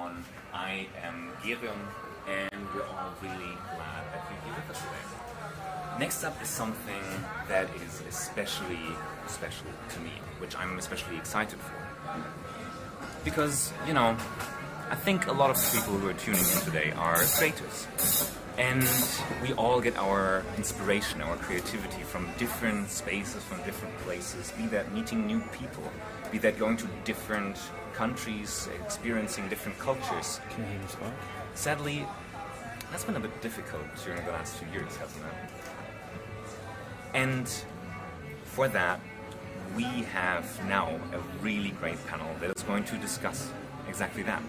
everyone. I am Girion, and we're all really glad that you're here with us today. Next up is something that is especially special to me, which I'm especially excited for. Because, I think a lot of the people who are tuning in today are creatives. And we all get our inspiration, our creativity from different spaces, from different places, be that meeting new people, be that going to different countries, experiencing different cultures. Can you hear me talk? Sadly, that's been a bit difficult during the last few years, hasn't it? And for that, we have now a really great panel that is going to discuss exactly that.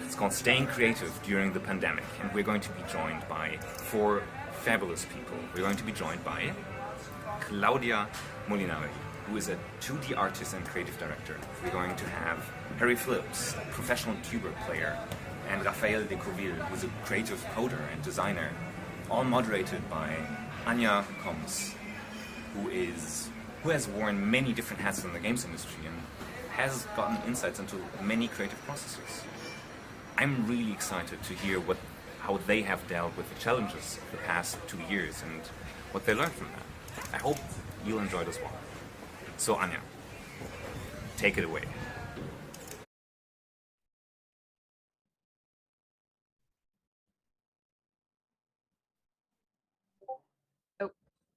It's called Staying Creative During the Pandemic, and we're going to be joined by four fabulous people. We're going to be joined by Claudia Molinari, who is a 2D artist and creative director. We're going to have Harry Phillips, a professional keyboard player, and Raphael de Courville, who is a creative coder and designer, all moderated by Anya Combs, who has worn many different hats in the games industry and has gotten insights into many creative processes. I'm really excited to hear how they have dealt with the challenges of the past 2 years and what they learned from that. I hope you'll enjoy it as well. So Anya, take it away. Oh,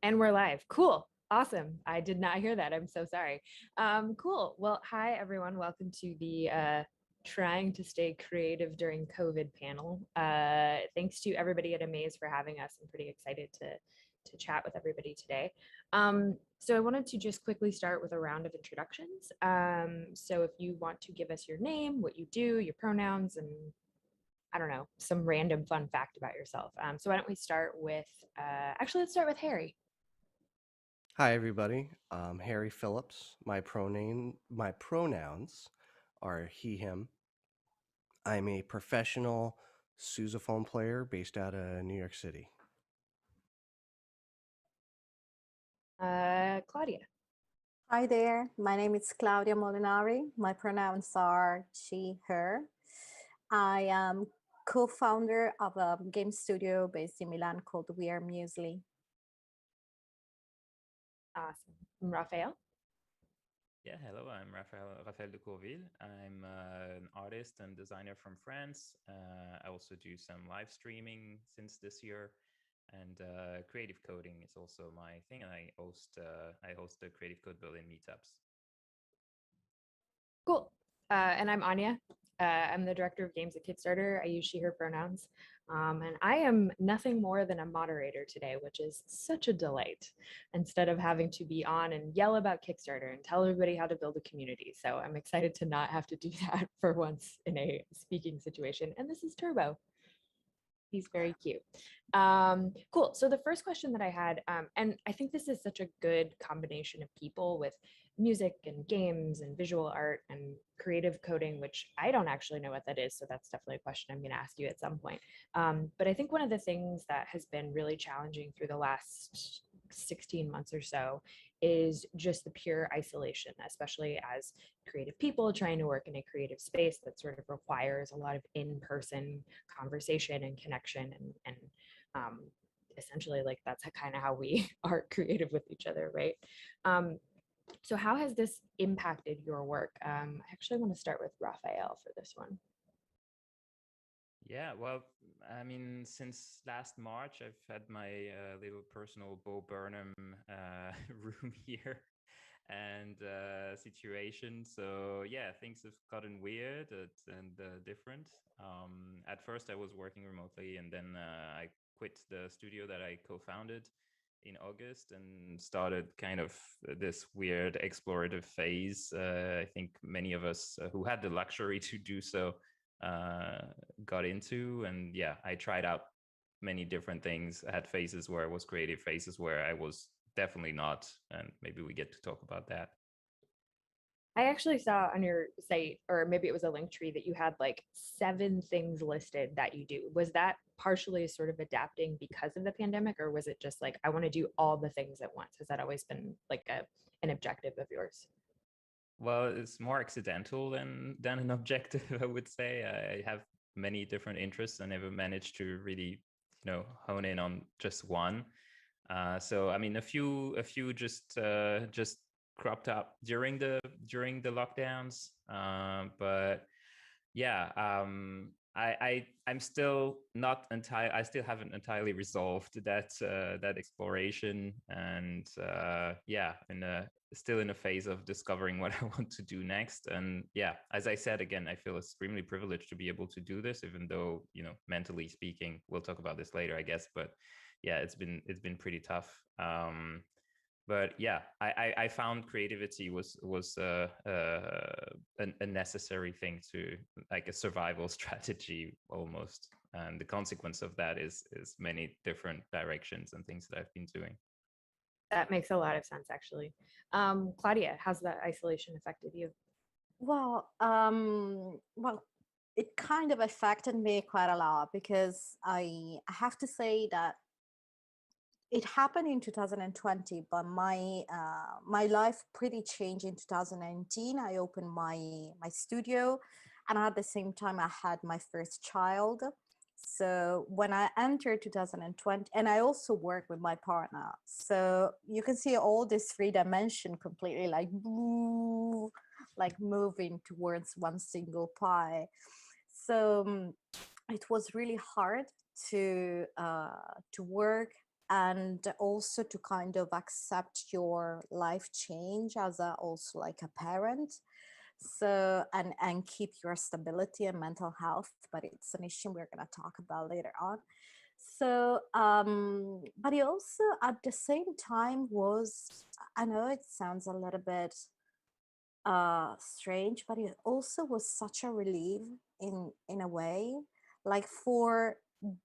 and we're live. Cool. Awesome. I did not hear that. I'm so sorry. Cool. Well, hi, everyone. Welcome to the Trying to Stay Creative During COVID panel. Thanks to everybody at Amaze for having us. I'm pretty excited to chat with everybody today. So I wanted to just quickly start with a round of introductions. So if you want to give us your name, what you do, your pronouns, and I don't know, some random fun fact about yourself. So why don't we start with, actually, let's start with Harry. Hi, everybody. I'm Harry Phillips. My pronouns are he, him. I'm a professional sousaphone player based out of New York City. Claudia. Hi there, my name is Claudia Molinari. My pronouns are she, her. I am co-founder of a game studio based in Milan called We Are Muesli. Awesome. Raphael. Yeah, hello, I'm Raphael de Courville. I'm an artist and designer from France. I also do some live streaming since this year, and creative coding is also my thing. And I host the Creative Code Berlin meetups. Cool. And I'm Anya. I'm the director of games at Kickstarter. I use she, her pronouns. And I am nothing more than a moderator today, which is such a delight, instead of having to be on and yell about Kickstarter and tell everybody how to build a community. So I'm excited to not have to do that for once in a speaking situation. And this is Turbo. He's very cute. Cool. So the first question that I had, and I think this is such a good combination of people with music and games and visual art and creative coding, which I don't actually know what that is. So that's definitely a question I'm going to ask you at some point. But I think one of the things that has been really challenging through the last 16 months or so is just the pure isolation, especially as creative people trying to work in a creative space that sort of requires a lot of in-person conversation and connection and essentially like that's kind of how we are creative with each other, right? So how has this impacted your work? I actually want to start with Raphael for this one. Yeah, well, I mean, since last March, I've had my little personal Bo Burnham room here and situation. So yeah, things have gotten weird and different. At first, I was working remotely, and then I quit the studio that I co-founded in August and started kind of this weird explorative phase. I think many of us who had the luxury to do so got into. And yeah, I tried out many different things. I had phases where I was creative, phases where I was definitely not. And maybe we get to talk about that. I actually saw on your site, or maybe it was a link tree, that you had like 7 things listed that you do. Was that partially sort of adapting because of the pandemic, or was it just like, I want to do all the things at once? Has that always been like an objective of yours? Well, it's more accidental than an objective, I would say. I have many different interests. I never managed to really, hone in on just one. So I mean, a few just cropped up during the lockdowns. But yeah, I'm still not entire. I still haven't entirely resolved that exploration, and yeah, still in a phase of discovering what I want to do next. And yeah, as I said again, I feel extremely privileged to be able to do this, even though mentally speaking, we'll talk about this later, I guess. But yeah, it's been pretty tough. But yeah, I found creativity was a necessary thing, to like a survival strategy almost, and the consequence of that is many different directions and things that I've been doing. That makes a lot of sense, actually. Claudia, how's that isolation affected you? Well, it kind of affected me quite a lot because I have to say that it happened in 2020, but my life pretty changed in 2019. I opened my studio, and at the same time I had my first child. So when I entered 2020, and I also work with my partner, so you can see all this three dimension completely like like moving towards one single pie. So it was really hard to work, and also to kind of accept your life change as a also like a parent. So and keep your stability and mental health, but it's an issue we're going to talk about later on. So but it also at the same time was, I know it sounds a little bit strange, but it also was such a relief in a way. Like for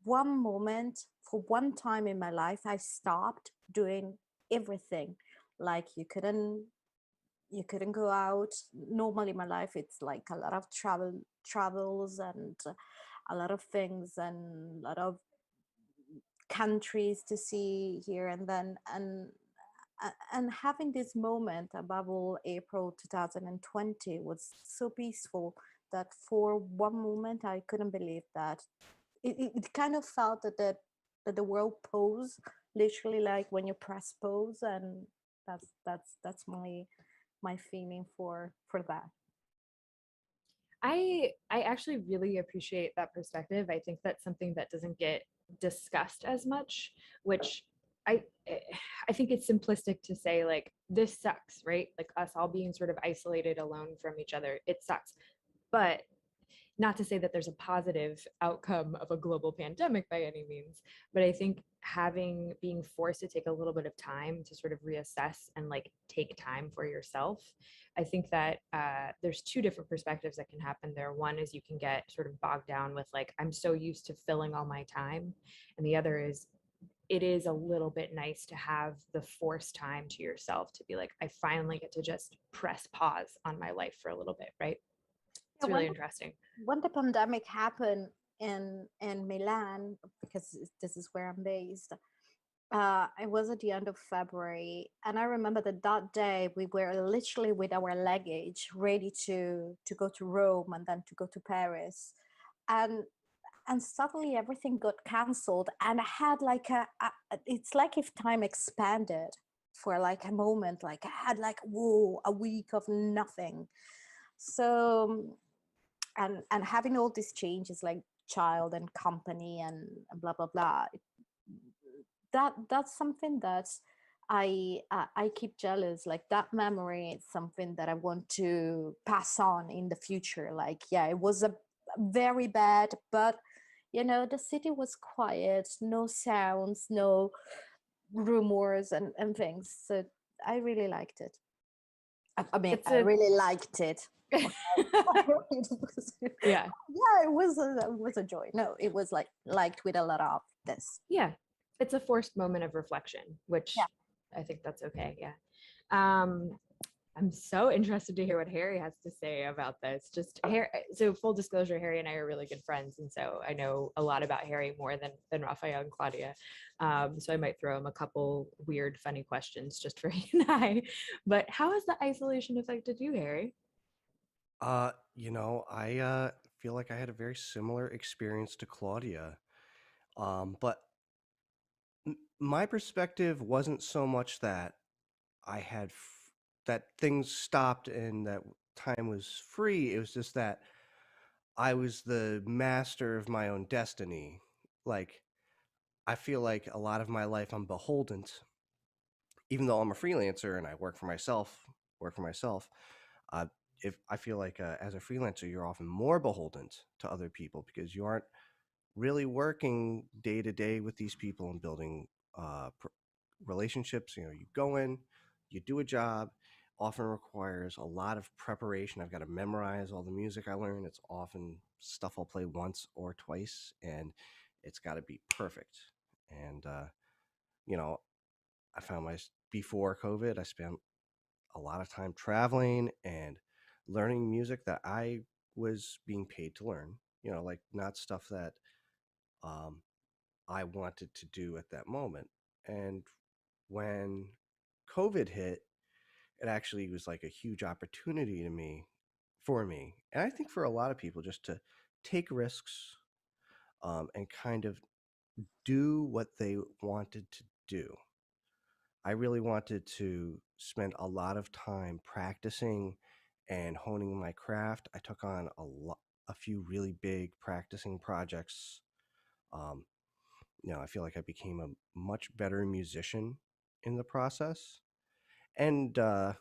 one moment, for one time in my life, I stopped doing everything. Like you couldn't go out. Normally my life it's like a lot of travels and a lot of things and a lot of countries to see here and then, and having this moment above all April 2020 was so peaceful that for one moment I couldn't believe that it kind of felt that the world paused, literally like when you press pause. And that's my feeling for that. I actually really appreciate that perspective. I think that's something that doesn't get discussed as much, which I I think it's simplistic to say like this sucks, right? Like us all being sort of isolated alone from each other. It sucks. But not to say that there's a positive outcome of a global pandemic by any means, but I think being forced to take a little bit of time to sort of reassess and like take time for yourself, I think that there's two different perspectives that can happen there. One is you can get sort of bogged down with like, I'm so used to filling all my time. And the other is it is a little bit nice to have the forced time to yourself to be like, I finally get to just press pause on my life for a little bit, right? It's Yeah, really interesting. when the pandemic happened in Milan, because this is where I'm based, it was at the end of February, and I remember that that day we were literally with our luggage ready to go to Rome and then to go to Paris, and suddenly everything got cancelled, and I had like it's like if time expanded for like a moment, like I had like whoa, a week of nothing. So and having all these changes like child and company and blah blah blah, that's something that I keep jealous. Like that memory is something that I want to pass on in the future. Like yeah, it was a very bad, but the city was quiet, no sounds, no rumors and things. So I really liked it. I mean, It's I a really liked it. yeah. Yeah, it was a joy. No, it was like liked with a lot of this. Yeah, it's a forced moment of reflection, which Yeah. I think that's okay. Yeah. Um, I'm so interested to hear what Harry has to say about this. Just Harry, so full disclosure, Harry and I are really good friends, and so I know a lot about Harry more than Raphael and Claudia. So I might throw him a couple weird, funny questions just for he and I. But how has the isolation affected you, Harry? I feel like I had a very similar experience to Claudia. But my perspective wasn't so much that I had that things stopped and that time was free. It was just that I was the master of my own destiny. Like, I feel like a lot of my life I'm beholden, even though I'm a freelancer and I work for myself. Uh, if I feel like as a freelancer, you're often more beholden to other people because you aren't really working day to day with these people and building relationships. You go in, you do a job, often requires a lot of preparation. I've got to memorize all the music I learn. It's often stuff I'll play once or twice, and it's got to be perfect. And you know, I found before COVID, I spent a lot of time traveling and learning music that I was being paid to learn. Like not stuff that um, I wanted to do at that moment. And when COVID hit, it actually was like a huge opportunity for me. And I think for a lot of people, just to take risks and kind of do what they wanted to do. I really wanted to spend a lot of time practicing and honing my craft. I took on a few really big practicing projects. Um, I feel like I became a much better musician in the process. And I,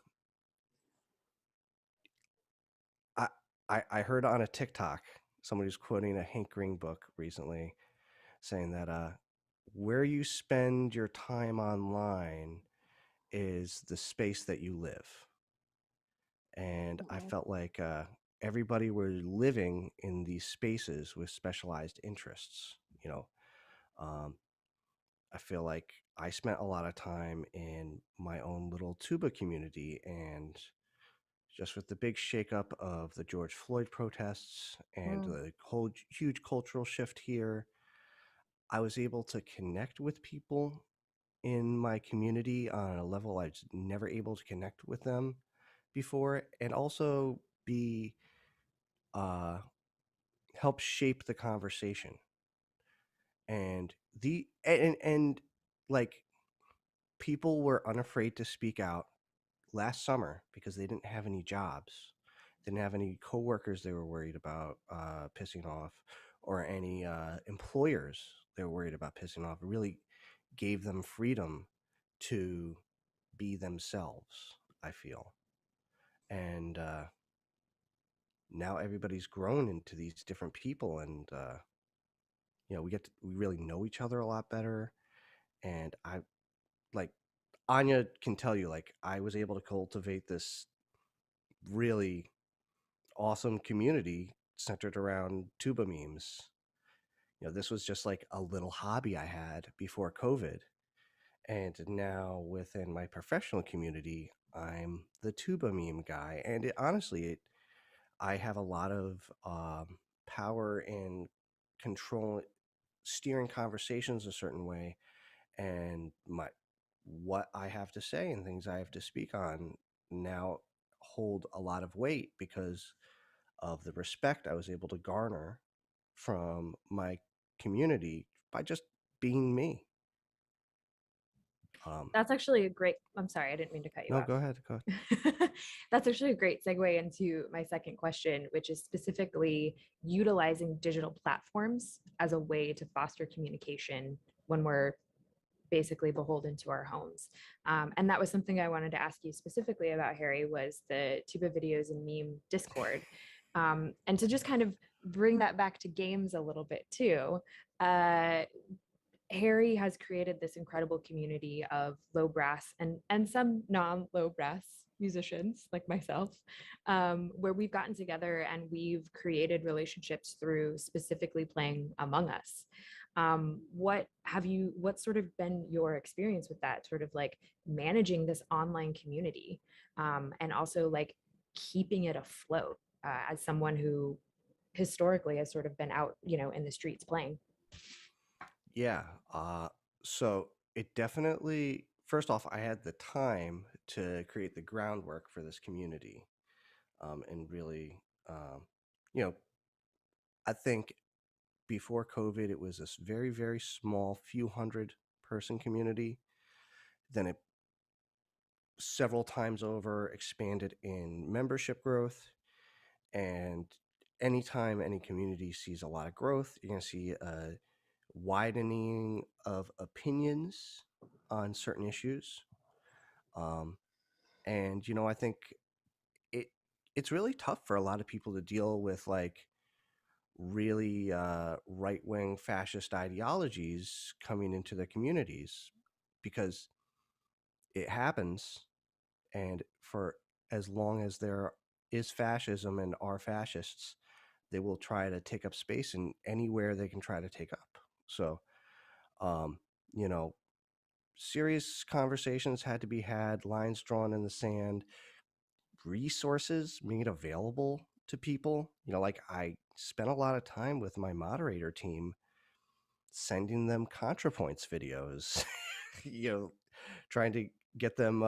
I heard on a TikTok somebody was quoting a Hank Green book recently, saying that where you spend your time online is the space that you live. And I Mhm. felt like everybody were living in these spaces with specialized interests. Um, I feel like I spent a lot of time in my own little tuba community, and just with the big shakeup of the George Floyd protests and Mm. the whole huge cultural shift here, I was able to connect with people in my community on a level I was never able to connect with them before, and also be uh, help shape the conversation. And like people were unafraid to speak out last summer because they didn't have any jobs, didn't have any coworkers they were worried about pissing off, or any employers they were worried about pissing off. It really gave them freedom to be themselves, I feel. And now everybody's grown into these different people, and we really know each other a lot better. And I like Anya can tell you, like, I was able to cultivate this really awesome community centered around tuba memes. This was just like a little hobby I had before COVID. And now within my professional community, I'm the tuba meme guy. And I have a lot of power in control, steering conversations a certain way, and what I have to say and things I have to speak on now hold a lot of weight because of the respect I was able to garner from my community by just being me. That's actually a great, I'm sorry, I didn't mean to cut you No, off. go ahead. Go ahead. That's actually a great segue into my second question, which is specifically utilizing digital platforms as a way to foster communication when we're basically beholden to our homes. And that was something I wanted to ask you specifically about, Harry, was the tuba videos and meme Discord. And to just kind of bring that back to games a little bit too. Uh, Harry has created this incredible community of low brass and some non-low brass musicians like myself, where we've gotten together and we've created relationships through specifically playing Among Us. What's sort of been your experience with that, sort of like managing this online community, and also like keeping it afloat, as someone who historically has sort of been out, in the streets playing? Yeah. So it definitely, first off, I had the time to create the groundwork for this community, and really, um, you know, I think before COVID, it was this very, very small, few hundred person community. Then it several times over expanded in membership growth. And anytime any community sees a lot of growth, you're going to see a widening of opinions on certain issues. Um, and I think it it's really tough for a lot of people to deal with, like, really right wing fascist ideologies coming into their communities, because it happens. And for as long as there is fascism and are fascists, they will try to take up space in anywhere they can try to take up. So, um, you know, serious conversations had to be had, lines drawn in the sand, resources made available to people. Like, I spent a lot of time with my moderator team sending them ContraPoints videos, you know, trying to get them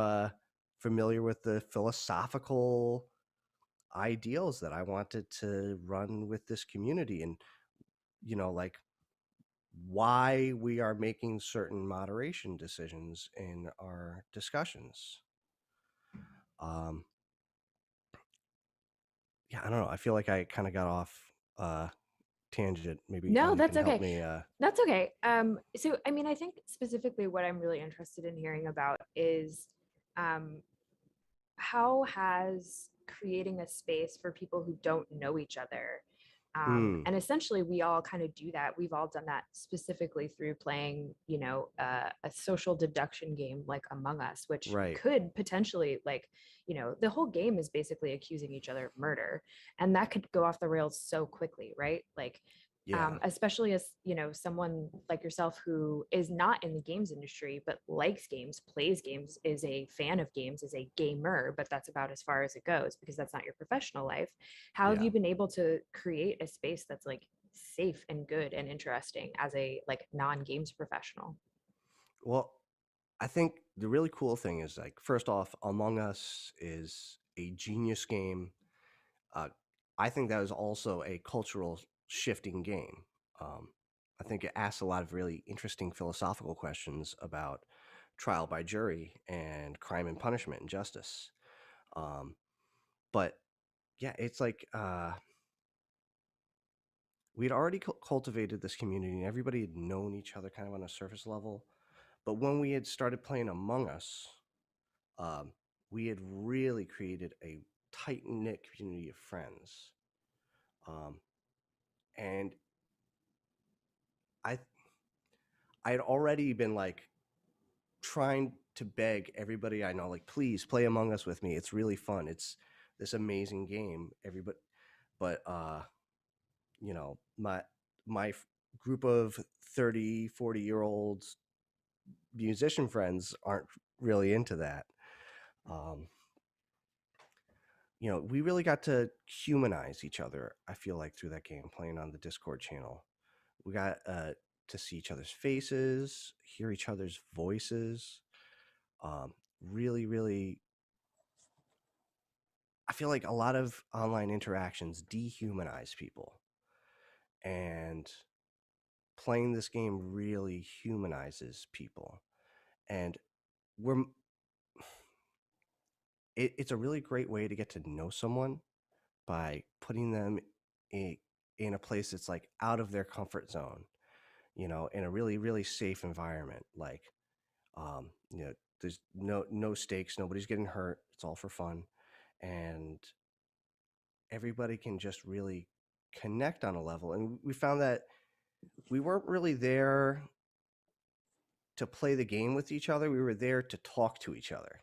familiar with the philosophical ideals that I wanted to run with this community, and, like, why we are making certain moderation decisions in our discussions. Um, yeah, I don't know. I feel like I kind of got off uh, tangent. Maybe No, Anya that's can help okay. me. That's okay. So I mean, I think specifically what I'm really interested in hearing about is, um, how has creating a space for people who don't know each other, Mm, and essentially we all kind of do that. We've all done that specifically through playing, a social deduction game like Among Us, which right. could potentially, like, the whole game is basically accusing each other of murder, and that could go off the rails so quickly, right? Like, Yeah. especially as someone like yourself who is not in the games industry but likes games, plays games, is a fan of games, is a gamer, but that's about as far as it goes because that's not your professional life. How have Yeah. you been able to create a space that's like safe and good and interesting as a like non-games professional? Well, I think the really cool thing is, like, first off, Among Us is a genius game. Uh, I think that is also a cultural shifting game. Um, I think it asks a lot of really interesting philosophical questions about trial by jury and crime and punishment and justice. Um, but yeah, it's like, we'd already cultivated this community and everybody had known each other kind of on a surface level. But when we had started playing Among Us, um, we had really created a tight knit community of friends. Um, and I I had already been, like, trying to beg everybody I know, like, please play Among Us with me. It's really fun. It's this amazing game. Everybody, but my group of 30, 40-year olds musician friends aren't really into that. Um, we really got to humanize each other, I feel like, through that game, playing on the Discord channel. We got to see each other's faces, hear each other's voices. Really, really, I feel like a lot of online interactions dehumanize people. And playing this game really humanizes people. And we're it's a really great way to get to know someone by putting them in, in a place that's, like, out of their comfort zone, in a really, really safe environment. Like, there's no stakes, nobody's getting hurt, it's all for fun. And everybody can just really connect on a level. And we found that we weren't really there to play the game with each other, we were there to talk to each other.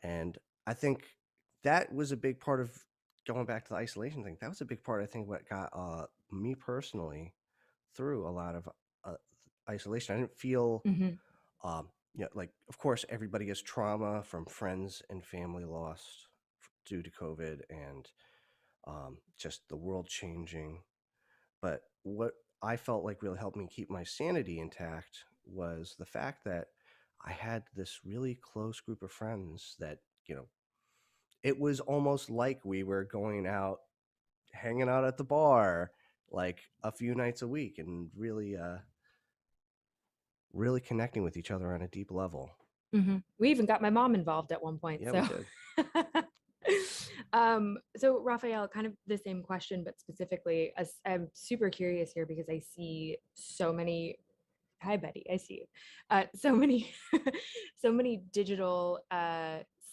And I think that was a big part of, going back to the isolation thing, that was a big part, I think, what got me personally through a lot of isolation. I didn't feel, Mhm. like, of course, everybody gets trauma from friends and family lost due to COVID and just the world changing. But what I felt like really helped me keep my sanity intact was the fact that I had this really close group of friends that, it was almost like we were going out, hanging out at the bar like a few nights a week and really connecting with each other on a deep level. We even got my mom involved at one point. Yeah, So, we did. so Raphael, kind of the same question, but specifically, as I'm super curious here because I see so many. Hi, Betty. I see you. So many, so many digital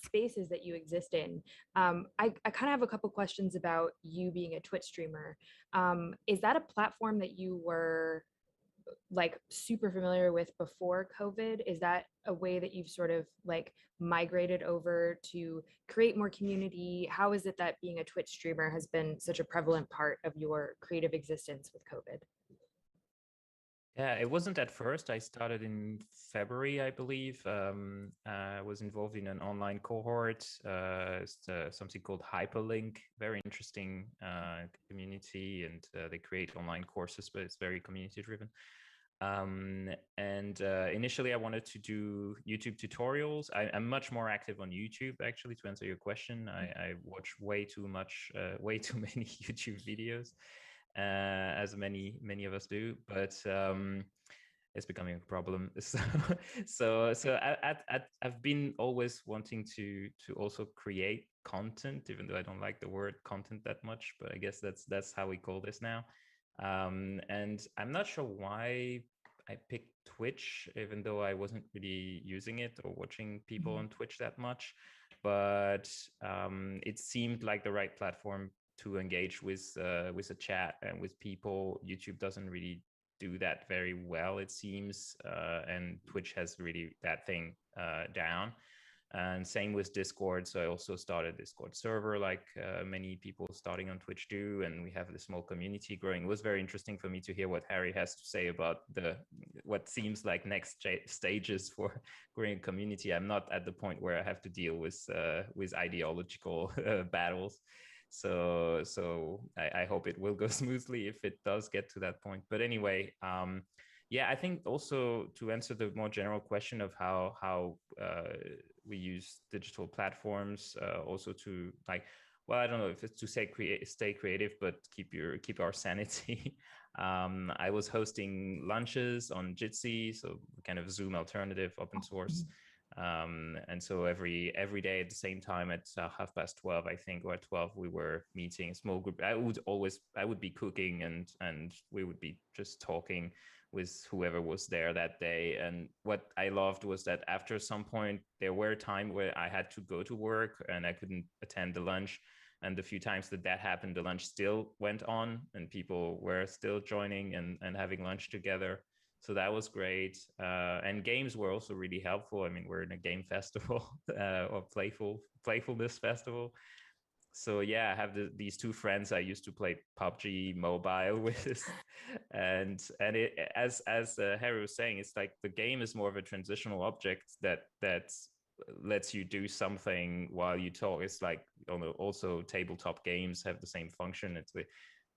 spaces that you exist in. I kind of have a couple questions about you being a Twitch streamer. Is that a platform that you were like super familiar with before COVID? Is that a way that you've sort of like migrated over to create more community? How is it that being a Twitch streamer has been such a prevalent part of your creative existence with COVID? Yeah, it wasn't at first. I started in February, I believe. I was involved in an online cohort, something called Hyperlink, very interesting community, and they create online courses, but it's very community driven. And initially, I wanted to do YouTube tutorials. I'm much more active on YouTube, actually, to answer your question. I watch way too many YouTube videos, as many of us do, but it's becoming a problem. I've been always wanting to also create content, even though I don't like the word content that much, but I guess that's how we call this now. And I'm not sure why I picked Twitch, even though I wasn't really using it or watching people on Twitch that much. But it seemed like the right platform to engage with a chat and with people. YouTube doesn't really do that very well, it seems, and Twitch has really that thing down. And same with Discord. So I also started a Discord server, like many people starting on Twitch do, and we have a small community growing. It was very interesting for me to hear what Harry has to say about what seems like next stages for growing a community. I'm not at the point where I have to deal with ideological battles. So I hope it will go smoothly if it does get to that point. But anyway, yeah, I think also to answer the more general question of how we use digital platforms, also to like, well, I don't know if it's to say stay creative, but keep our sanity. I was hosting lunches on Jitsi, so kind of Zoom alternative, open source. And so every day at the same time at 12:30, I think, or at 12, we were meeting a small group. I would be cooking and we would be just talking with whoever was there that day. And what I loved was that after some point, there were times where I had to go to work and I couldn't attend the lunch. And the few times that happened, the lunch still went on and people were still joining and having lunch together. So that was great. And games were also really helpful. I mean, we're in a game festival or playfulness festival. So yeah, I have these two friends I used to play PUBG Mobile with, and it, as Harry was saying, it's like the game is more of a transitional object that lets you do something while you talk. It's like also tabletop games have the same function.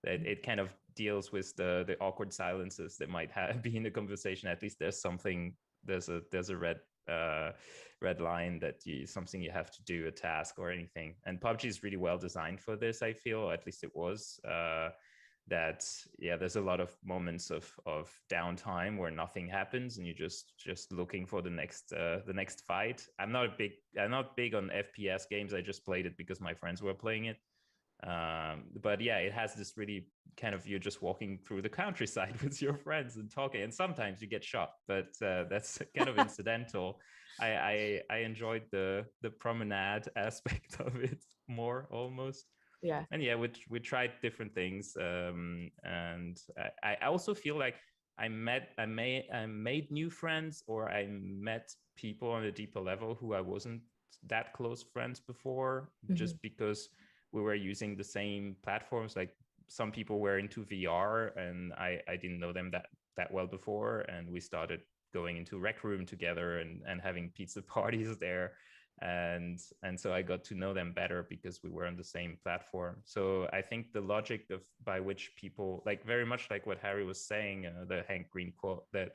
It kind of deals with the awkward silences that might be in the conversation. At least there's something. There's a red line that something you have to do, a task or anything. And PUBG is really well designed for this, I feel. At least it was. That yeah, there's a lot of moments of downtime where nothing happens and you're just looking for the next fight. I'm not big on FPS games. I just played it because my friends were playing it. But yeah, it has this really kind of, you're just walking through the countryside with your friends and talking, and sometimes you get shot, but that's kind of incidental. I enjoyed the promenade aspect of it more almost. Yeah. And yeah, we tried different things, and I also feel like I made new friends, or I met people on a deeper level who I wasn't that close friends before, just because we were using the same platforms. Like some people were into VR, and I didn't know them that well before, and we started going into Rec Room together and having pizza parties there. And so I got to know them better because we were on the same platform. So I think the logic of by which people, like very much like what Harry was saying, the Hank Green quote, that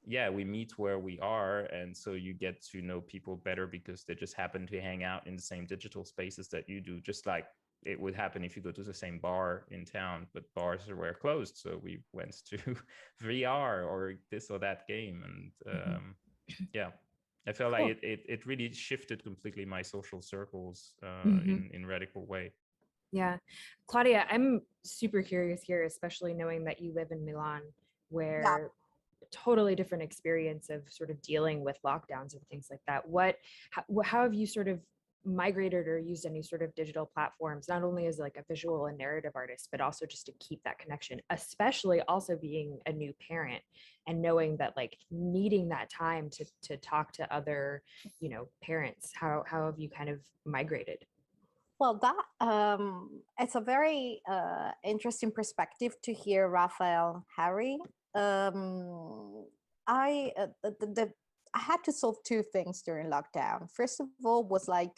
yeah, we meet where we are, and so you get to know people better because they just happen to hang out in the same digital spaces that you do, just like it would happen if you go to the same bar in town, but bars were closed, so we went to VR or this or that game. And yeah, I felt Cool. like it really shifted completely my social circles Mhm. in radical way. Yeah. Claudia, I'm super curious here, especially knowing that you live in Milan, Yeah. where totally different experience of sort of dealing with lockdowns and things like that. How have you sort of migrated or used any sort of digital platforms, not only as like a visual and narrative artist, but also just to keep that connection, especially also being a new parent and knowing that like needing that time to talk to other, parents. How have you kind of migrated? Well, that it's a very interesting perspective to hear, Raphael, Harry. I had to solve two things during lockdown. First of all, was like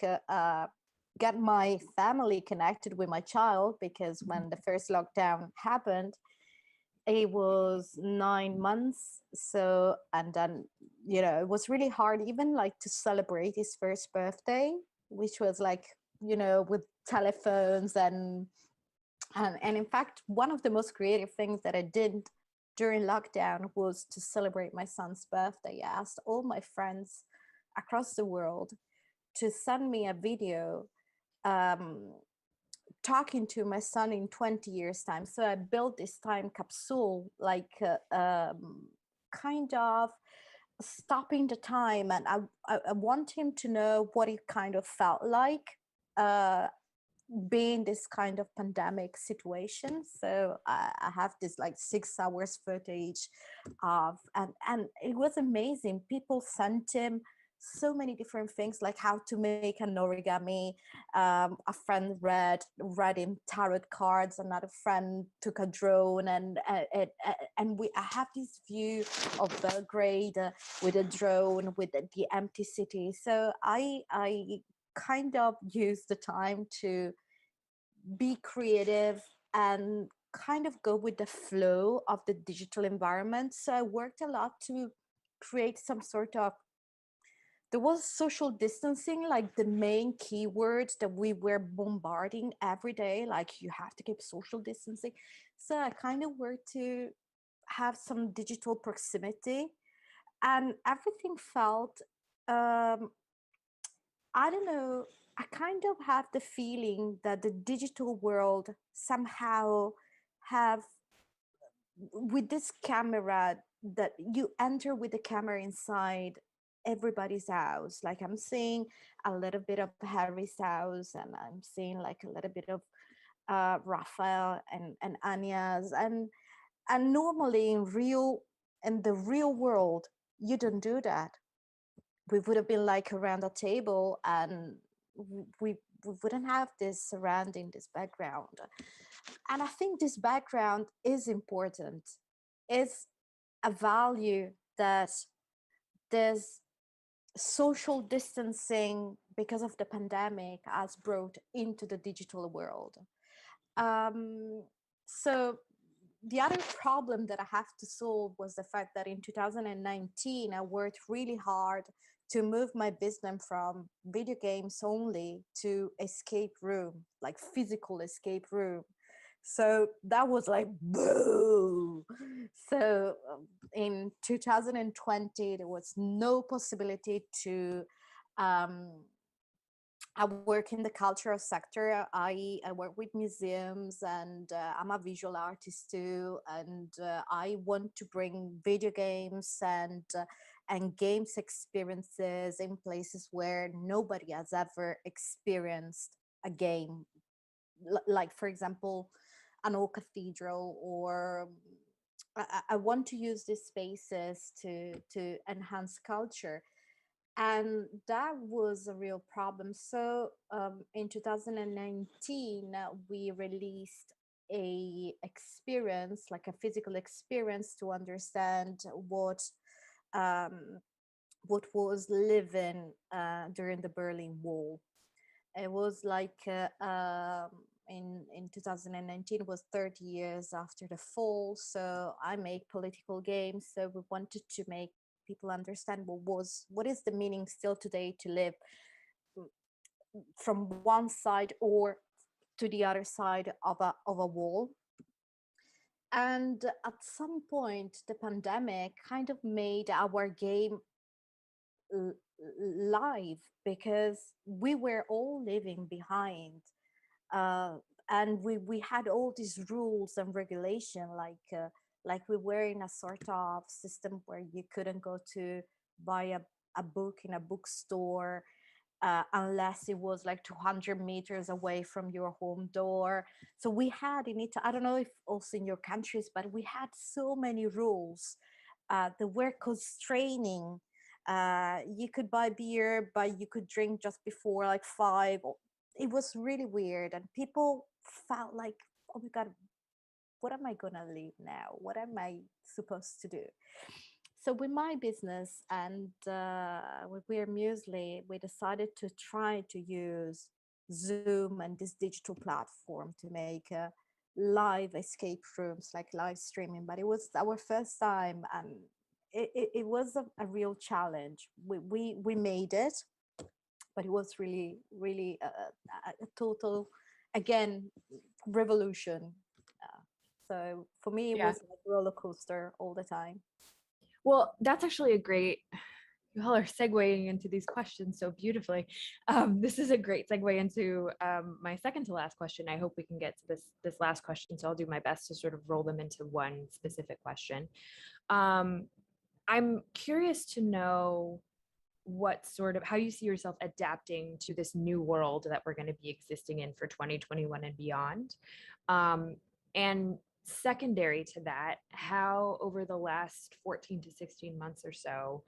get my family connected with my child, because when the first lockdown happened, it was 9 months. So, and then it was really hard, even like to celebrate his first birthday, which was like with telephones and in fact, one of the most creative things that I did during lockdown was to celebrate my son's birthday. I asked all my friends across the world to send me a video um, talking to my son in 20 years time. So I built this time capsule, like kind of stopping the time, and I want him to know what it kind of felt like uh, being this kind of pandemic situation. So I have this like 6 hours footage of, and it was amazing. People sent him so many different things, like how to make an origami. A friend read him tarot cards. Another friend took a drone, and I have this view of Belgrade with a drone with the empty city. So I kind of use the time to be creative and kind of go with the flow of the digital environment. So I worked a lot to create some sort of, there was social distancing, like the main keywords that we were bombarding every day, like you have to keep social distancing. So I kind of worked to have some digital proximity, and everything felt um, I don't know. I kind of have the feeling that the digital world somehow have, with this camera, that you enter with the camera inside everybody's house. Like I'm seeing a little bit of Harry's house, and I'm seeing like a little bit of Raphael and Anya's, and normally in the real world, you don't do that. We would have been like around a table, and we wouldn't have this surrounding, this background. And I think this background is important. It's a value that this social distancing because of the pandemic has brought into the digital world. um, so the other problem that I have to solve was the fact that in 2019, I worked really hard to move my business from video games only to escape room, like physical escape room. So that was like, boo. So in 2020, there was no possibility to um, I work in the cultural sector. I work with museums, and I'm a visual artist too. And I want to bring video games and games experiences in places where nobody has ever experienced a game. Like, for example, an old cathedral, or I want to use these spaces to enhance culture, and that was a real problem. So in 2019, we released a experience, like a physical experience, to understand um, what was living during the Berlin Wall. It was like in 2019 was 30 years after the fall. So I make political games. So we wanted to make people understand what is the meaning still today to live mm, from one side or to the other side of a wall. And at some point, the pandemic kind of made our game l- live, because we were all living behind, uh, and we had all these rules and regulation, like we were in a sort of system where you couldn't go to buy a book in a bookstore unless it was like 200 meters away from your home door. So we had in it, I don't know if also in your countries, but we had so many rules that were constraining. You could buy beer, but you could drink just before like 5. It was really weird, and people felt like, oh my god, what am I gonna live now? What am I supposed to do? So with my business and with We're Muesli, we decided to try to use Zoom and this digital platform to make live escape rooms, like live streaming. But it was our first time, and it was a real challenge. We made it, but it was really a total, again, revolution. So for me, it Yeah. was like roller coaster all the time. Well, that's actually a great, you all are segueing into these questions so beautifully. This is a great segue into my second to last question. I hope we can get to this last question. So I'll do my best to sort of roll them into one specific question. Um, I'm curious to know what sort of how you see yourself adapting to this new world that we're going to be existing in for 2021 and beyond. And secondary to that, how over the last 14 to 16 months or so,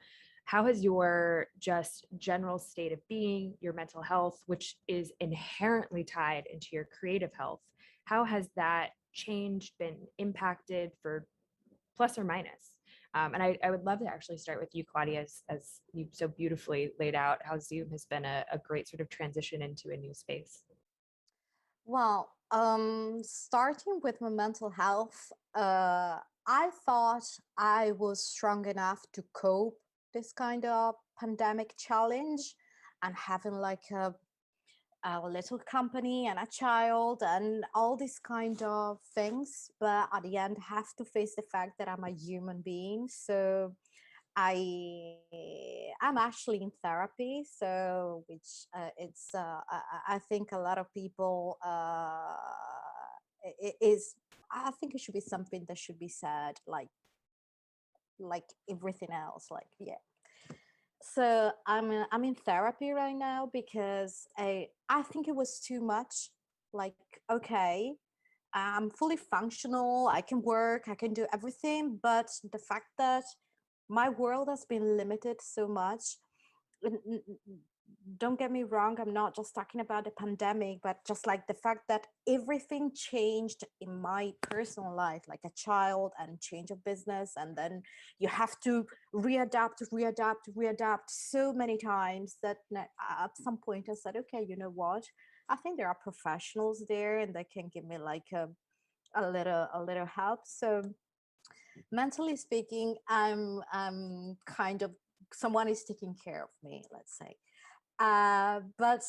how has your just general state of being, your mental health, which is inherently tied into your creative health, how has that changed, been impacted for plus or minus? And I would love to actually start with you, Claudia, as you so beautifully laid out how Zoom has been a great sort of transition into a new space. Well, starting with my mental health, I thought I was strong enough to cope this kind of pandemic challenge, and having like a little company and a child and all these kind of things. But at the end, I have to face the fact that I'm a human being. So I I'm actually in therapy, so which it's I think a lot of people is, I think it should be something that should be said, like everything else, like, yeah. So I'm in therapy right now because I think it was too much. Like, okay, I'm fully functional, I can work, I can do everything, but the fact that my world has been limited so much. Don't get me wrong, I'm not just talking about the pandemic, but just like the fact that everything changed in my personal life, like a child and change of business, and then you have to readapt so many times that at some point I said, okay, you know what, I think there are professionals there and they can give me like a little help. So mentally speaking, I'm kind of, someone is taking care of me, let's say. But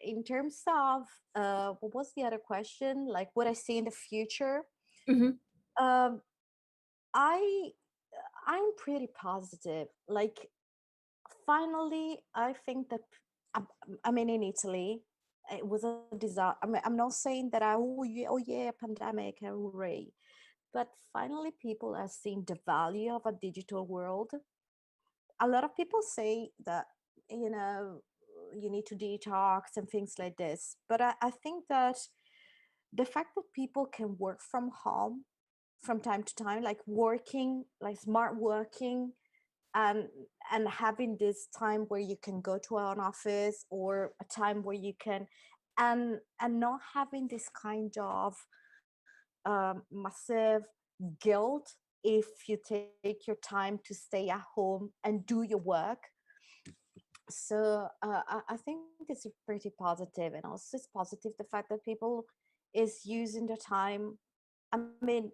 in terms of what was the other question, like what I see in the future, Mm-hmm. um i I'm pretty positive. Like, finally, I think that i, I mean, in Italy it was a disaster. I mean, I'm not saying that oh yeah, pandemic, hooray. But finally, people are seeing the value of a digital world. A lot of people say that, you know, you need to detox and things like this. But I think that the fact that people can work from home from time to time, like working, like smart working, and having this time where you can go to an office, or a time where you can, and not having this kind of massive guilt if you take your time to stay at home and do your work. So I think it's pretty positive, and also it's positive the fact that people is using their time. I mean,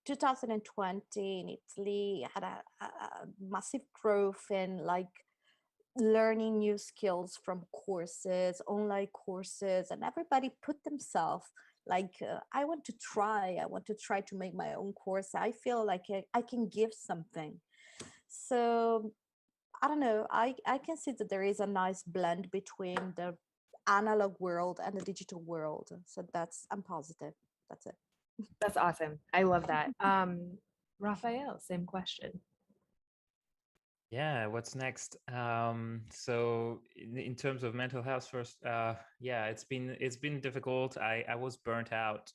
2020 in Italy had a massive growth in like learning new skills from courses, online courses, and everybody put themselves like, I want to try to make my own course. I feel like I can give something. So I don't know. I can see that there is a nice blend between the analog world and the digital world. So I'm positive. That's it. That's awesome. I love that. Raphael, same question. Yeah, what's next? So in terms of mental health first, yeah, it's been difficult. I was burnt out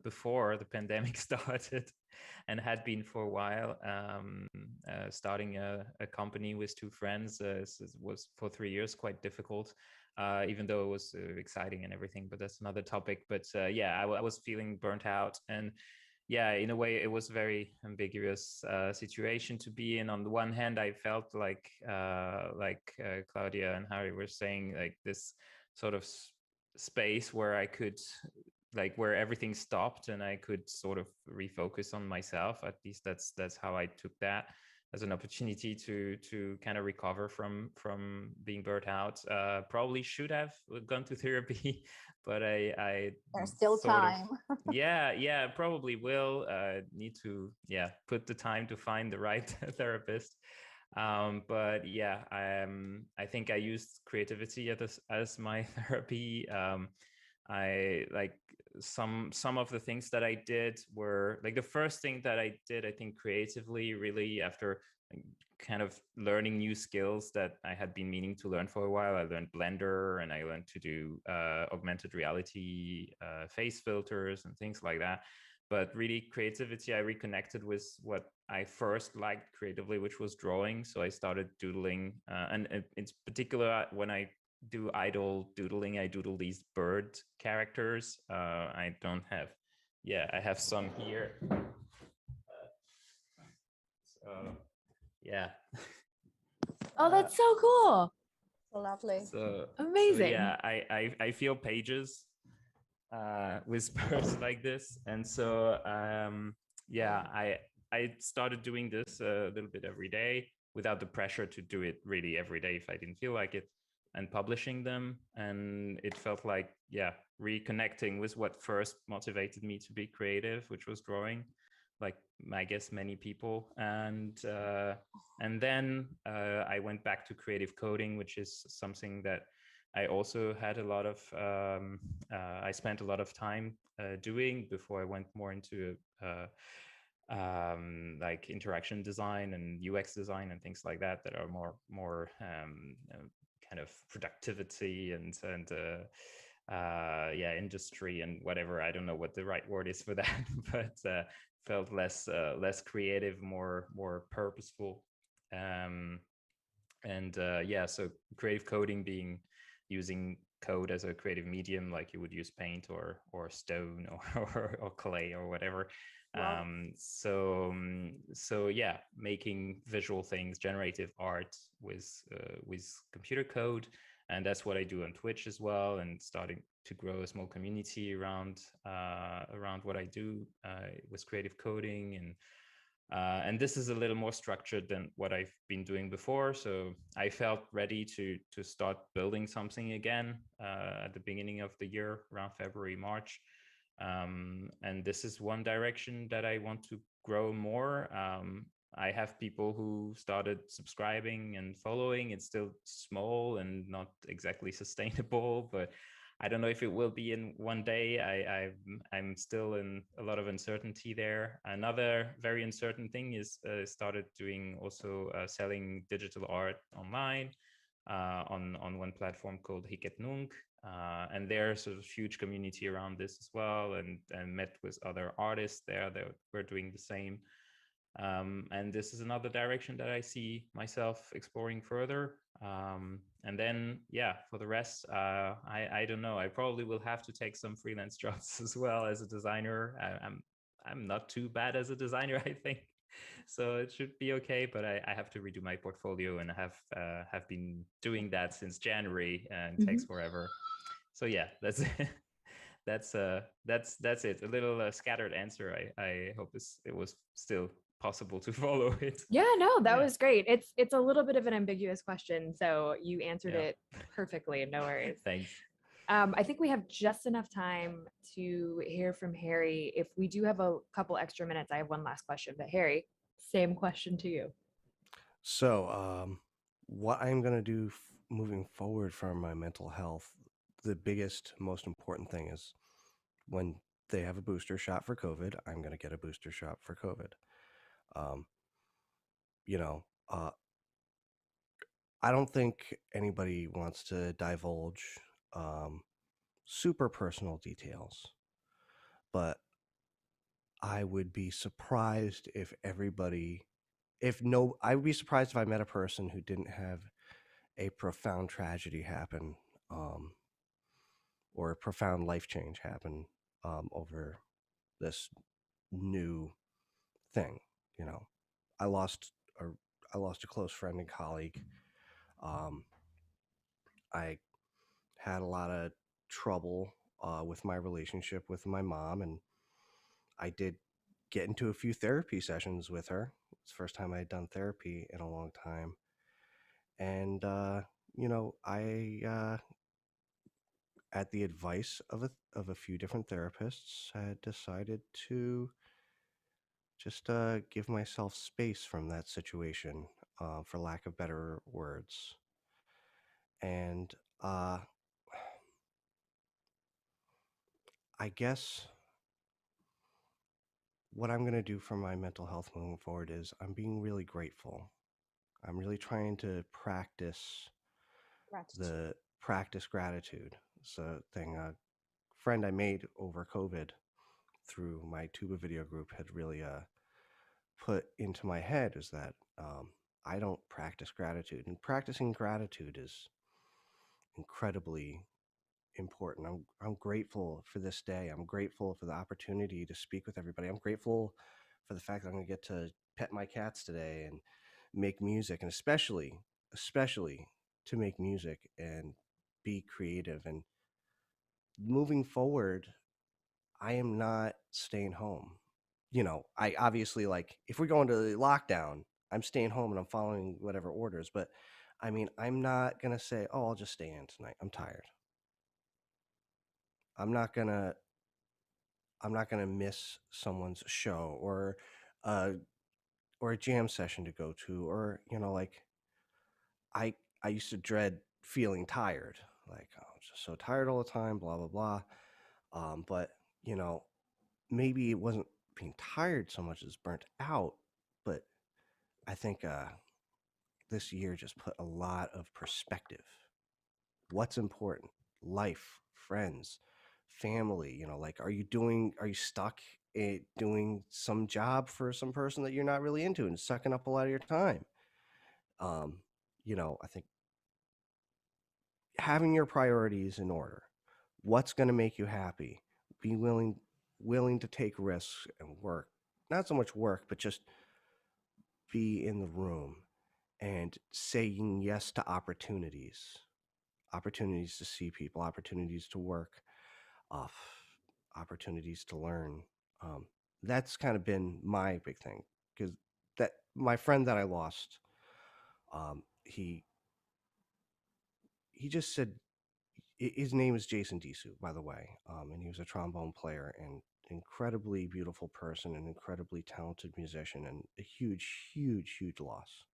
before the pandemic started, and had been for a while. Starting a company with two friends was for 3 years quite difficult, even though it was exciting and everything. But that's another topic. But yeah, I was feeling burnt out, and yeah, in a way, it was a very ambiguous situation to be in. On the one hand, I felt like Claudia and Harry were saying, like this sort of space where I could, like, where everything stopped and I could sort of refocus on myself. At least that's how I took that, as an opportunity to kind of recover from being burnt out. Probably should have gone to therapy, but I There's still sort of, time. yeah, probably will need to, yeah, put the time to find the right therapist. But yeah, I think I used creativity as my therapy. I like some of the things that I did were like, the first thing that I did, I think, creatively, really, after like, kind of learning new skills that I had been meaning to learn for a while. I learned Blender, and I learned to do augmented reality, face filters and things like that. But really, creativity, I reconnected with what I first liked creatively, which was drawing. So I started doodling, and in particular, when I do idle doodling, I doodle these bird characters. I don't have, yeah, I have some here. So yeah. Oh, that's so cool. So lovely. So Amazing. yeah, I feel pages with birds like this, and so yeah, I started doing this a little bit every day without the pressure to do it really every day if I didn't feel like it, and publishing them. And it felt like, yeah, reconnecting with what first motivated me to be creative, which was drawing, like I guess many people. And then I went back to creative coding, which is something that I also had a lot of, I spent a lot of time doing before I went more into like interaction design and UX design and things like that are more kind of productivity and yeah, industry and whatever. I don't know what the right word is for that, but felt less creative, more purposeful. Um, and yeah, so creative coding being using code as a creative medium, like you would use paint or stone or clay or whatever. Wow. So yeah, making visual things, generative art with computer code. And that's what I do on Twitch as well, and starting to grow a small community around what I do with creative coding. And this is a little more structured than what I've been doing before. So I felt ready to start building something again at the beginning of the year, around February, March. And this is one direction that I want to grow more. I have people who started subscribing and following. It's still small and not exactly sustainable, but I don't know if it will be in one day. I'm still in a lot of uncertainty there. Another very uncertain thing is started doing also selling digital art online on one platform called Hiketnung. And there's a huge community around this as well, and met with other artists there that were doing the same. And this is another direction that I see myself exploring further. And then, yeah, for the rest, I don't know. I probably will have to take some freelance jobs as well as a designer. I'm not too bad as a designer, I think. So it should be okay. But I have to redo my portfolio, and I have been doing that since January, and it takes forever. So yeah, that's that's it. A little scattered answer. I hope it was still possible to follow it. Yeah, no, that Yeah. was great. It's a little bit of an ambiguous question, so you answered Yeah. it perfectly. No worries. Thanks. I think we have just enough time to hear from Harry. If we do have a couple extra minutes, I have one last question. But Harry, same question to you. So, what I'm going to do moving forward for my mental health, the biggest, most important thing is when they have a booster shot for COVID, I'm going to get a booster shot for COVID. Um, you know, I don't think anybody wants to divulge um, super personal details, but I would be surprised if everybody, if no, I would be surprised if I met a person who didn't have a profound tragedy happen, um, or a profound life change happen over this new thing. You know, I lost a I lost a close friend and colleague. Um, I had a lot of trouble with my relationship with my mom, and I did get into a few therapy sessions with her. It's the first time I had done therapy in a long time, and I at the advice of a few different therapists, had decided to just give myself space from that situation, for lack of better words. And I guess what I'm going to do for my mental health moving forward is I'm being really grateful. I'm really trying to Gratitude. practice gratitude. It's a thing a friend I made over COVID through my tuba video group had really put into my head, is that I don't practice gratitude, and practicing gratitude is incredibly important. I'm grateful for this day. I'm grateful for the opportunity to speak with everybody. I'm grateful for the fact that I'm going to get to pet my cats today and make music, and especially to make music and be creative. And moving forward, I am not staying home. I obviously, like, if we go into lockdown, I'm staying home and I'm following whatever orders. But I mean, I'm not gonna say, "Oh, I'll just stay in tonight. I'm tired." I'm not gonna I'm not gonna miss someone's show, uh or a jam session to go to, or like, I I used to dread feeling tired, like, oh, I'm just so tired all the time, blah blah blah. But you know, maybe it wasn't being tired so much as burnt out, but I think this year just put a lot of perspective. What's important? Life, friends, family. Like, are you stuck doing some job for some person that you're not really into and sucking up a lot of your time? Um, I think having your priorities in order. What's going to make you happy? Be willing to take risks and work. Not so much work, but just be in the room and saying yes to opportunities to see people, opportunities to work, uh, opportunities to learn. Um, that's kind of been my big thing, because that my friend that I lost, he just said, his name is Jason Disu, by the way, and he was a trombone player and incredibly beautiful person, an incredibly talented musician, and a huge loss.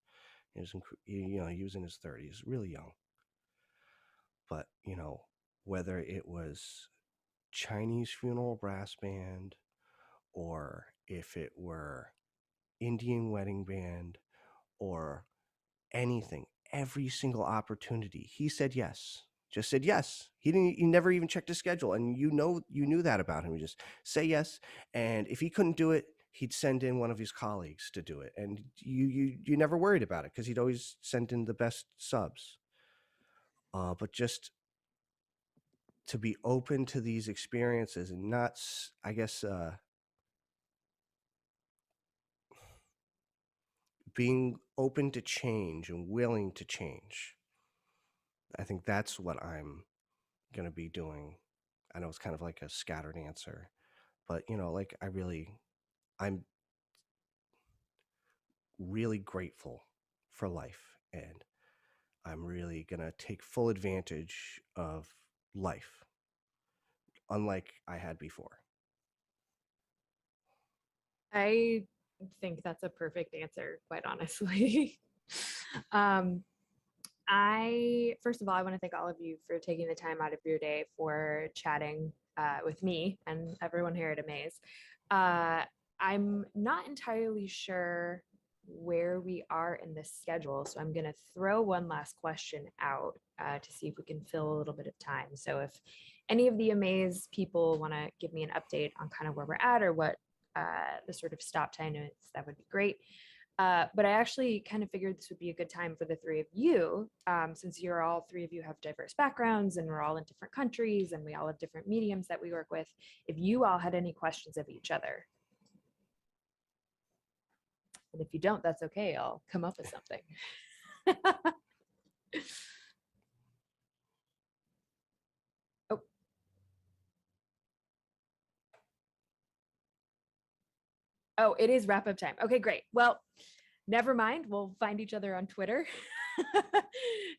He was in his 30s, really young. But whether it was Chinese funeral brass band, or if it were Indian wedding band, or anything, every single opportunity, he said yes. Just said yes. He never even checked his schedule. And you knew that about him. He just say yes. And if he couldn't do it, he'd send in one of his colleagues to do it. And you never worried about it, because he'd always send in the best subs. But just to be open to these experiences, and not, I guess, being open to change and willing to change. I think that's what I'm going to be doing. I know it's kind of like a scattered answer, but like I'm really grateful for life, and I'm really going to take full advantage of life, unlike I had before. I think that's a perfect answer, quite honestly. um, first of all, I want to thank all of you for taking the time out of your day for chatting with me and everyone here at Amaze. I'm not entirely sure where we are in this schedule, so I'm going to throw one last question out to see if we can fill a little bit of time. So if any of the Amaze people want to give me an update on kind of where we're at or what the sort of stop time is, that would be great. But I actually kind of figured this would be a good time for the three of you, since all three of you have diverse backgrounds and we're all in different countries and we all have different mediums that we work with. If you all had any questions of each other. And if you don't, that's okay. I'll come up with something. Oh. Oh, it is wrap up time. Okay, great. Well, never mind. We'll find each other on Twitter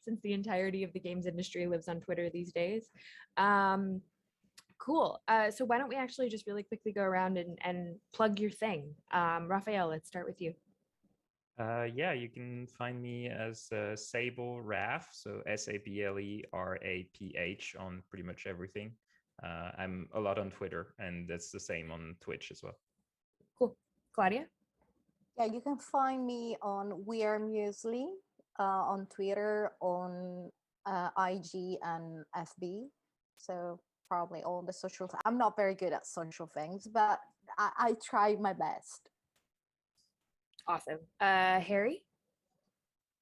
since the entirety of the games industry lives on Twitter these days. Cool. So why don't we actually just really quickly go around and plug your thing. Raphael, let's start with you. Yeah, you can find me as Sable Raph, so SableRaph on pretty much everything. I'm a lot on Twitter, and that's the same on Twitch as well. Cool. Claudia? Yeah, you can find me on We Are Muesli on Twitter, on IG and FB. So probably all the social. I'm not very good at social things, but I try my best. Awesome. Harry?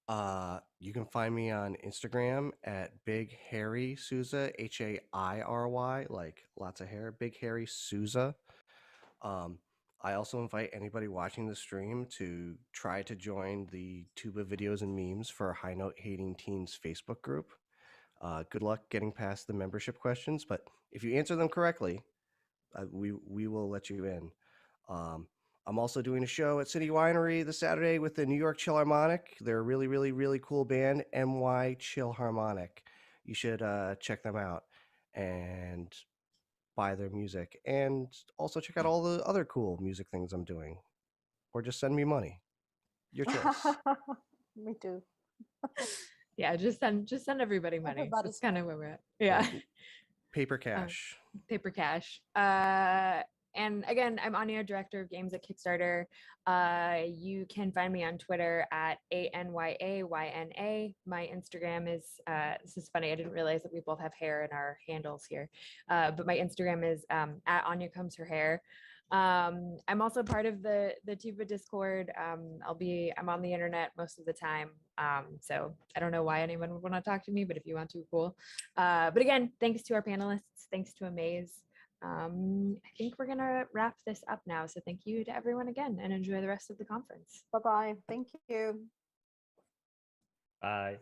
You can find me on Instagram at Big Harry Souza, Hairy, like lots of hair, Big Harry Souza. I also invite anybody watching the stream to try to join the Tuba Videos and Memes for High Note Hating Teens Facebook group. Good luck getting past the membership questions, but if you answer them correctly, we will let you in. I'm also doing a show at City Winery this Saturday with the New York Chill Harmonic. They're a really, really, really cool band, NY Chill Harmonic. You should check them out and buy their music, and also check out all the other cool music things I'm doing, or just send me money. Your choice. Me too. Yeah, just send everybody money. Everybody's That's kind of where we're at. Yeah. Paper cash. Paper cash. And again, I'm Anya, director of games at Kickstarter. You can find me on Twitter at ANYAYNA. My Instagram is, this is funny, I didn't realize that we both have hair in our handles here. But my Instagram is at Anya Combs Her Hair. I'm also part of the Tuba Discord. I'm on the internet most of the time. So I don't know why anyone would want to talk to me, but if you want to, cool. But again, thanks to our panelists, thanks to Amaze. I think we're gonna wrap this up now. So thank you to everyone again, and enjoy the rest of the conference. Bye-bye. Thank you. Bye.